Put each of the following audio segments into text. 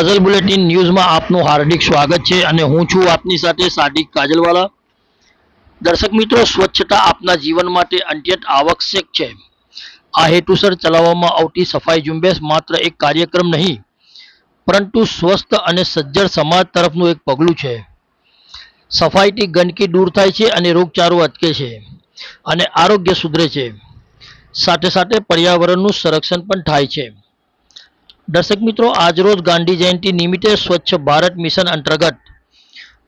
કાજલ bulletin ન્યૂઝમાં આપનું હાર્દિક સ્વાગત છે અને હું છું આપની સાથે સાદિક કાજલવાલા। દર્શક મિત્રો, સ્વચ્છતા આપના જીવન માટે અત્યંત આવશ્યક છે। આ હેતુસર ચલાવવામાં આવતી સફાઈ ઝુંબેશ માત્ર એક કાર્યક્રમ નહીં, પરંતુ સ્વસ્થ અને સજ્જડ સમાજ તરફનું એક પગલું છે। સફાઈથી ગંદકી દૂર થાય છે અને રોગચાળો અટકે છે અને આરોગ્ય સુધરે છે। સાથે સાથે પર્યાવરણનું સંરક્ષણ પણ થાય છે। દર્શક મિત્રો, આજરોજ ગાંધી જયંતિ નિમિત્તે સ્વચ્છ ભારત મિશન અંતર્ગત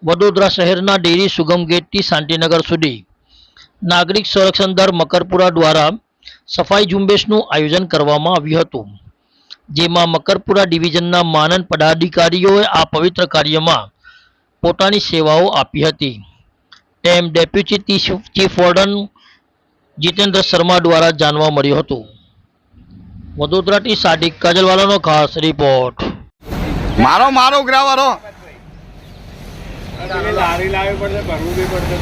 વડોદરા શહેરના ડેરી સુગમ ગેટથી શાંતિનગર સુધી નાગરિક સંરક્ષણ દળ મકરપુરા દ્વારા સફાઈ ઝુંબેશનું આયોજન કરવામાં આવ્યું હતું, જેમાં મકરપુરા ડિવિઝનના માનદ પદાધિકારીઓએ આ પવિત્ર કાર્યમાં પોતાની સેવાઓ આપી હતી, તેમ deputy chief warden Jitendra Sharma દ્વારા જાણવા મળ્યું હતું। વડોદરાથી સાદિક કાજલવાલાનો ખાસ રિપોર્ટ। મારો મારો ગ્રાવરો લારી લાવી પડશે, ભરવું બી પડશે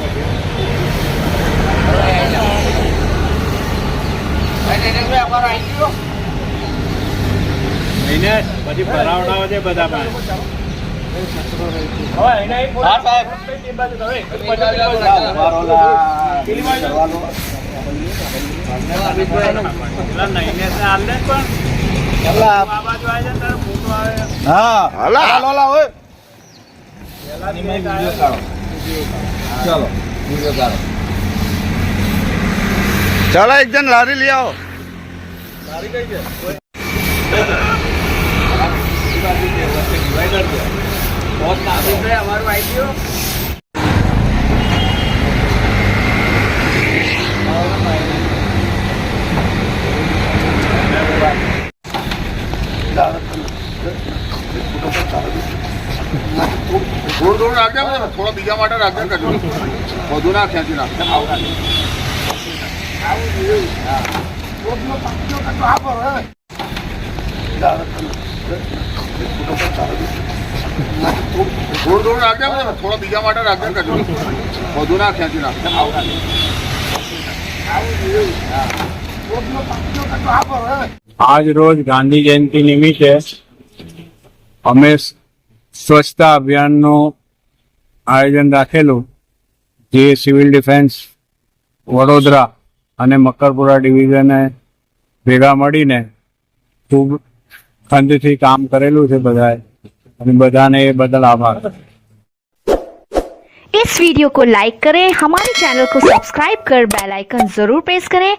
પછી ભરાવડાવો છે બધા चलो एक जन लारी ले आओ। લારી કઈ છે? बहुत नाजुक है हमारे भाई। થોડું રાખજે, થોડા બીજા માટે રાખજે, બધું ના ખેંચી નાખે। થોડું રાખજે, થોડા બીજા માટે રાખજે, બધું ના ખેંચી નાખે। आज रोज गांधी जयंती निमित्ते અમે સ્વચ્છતા અભિયાનનું આયોજન રાખેલું, જે સિવિલ ડિફેન્સ વડોદરા અને મકરપુરા ડિવિઝને ભેગા મળીને ખૂબ ખંતથી કામ કરેલું છે બધાએ, અને બધાને એ બદલ આભાર। इस वीडियो को लाइक करें, हमारे चैनल को सब्सक्राइब कर बेल आइकन जरूर प्रेस करें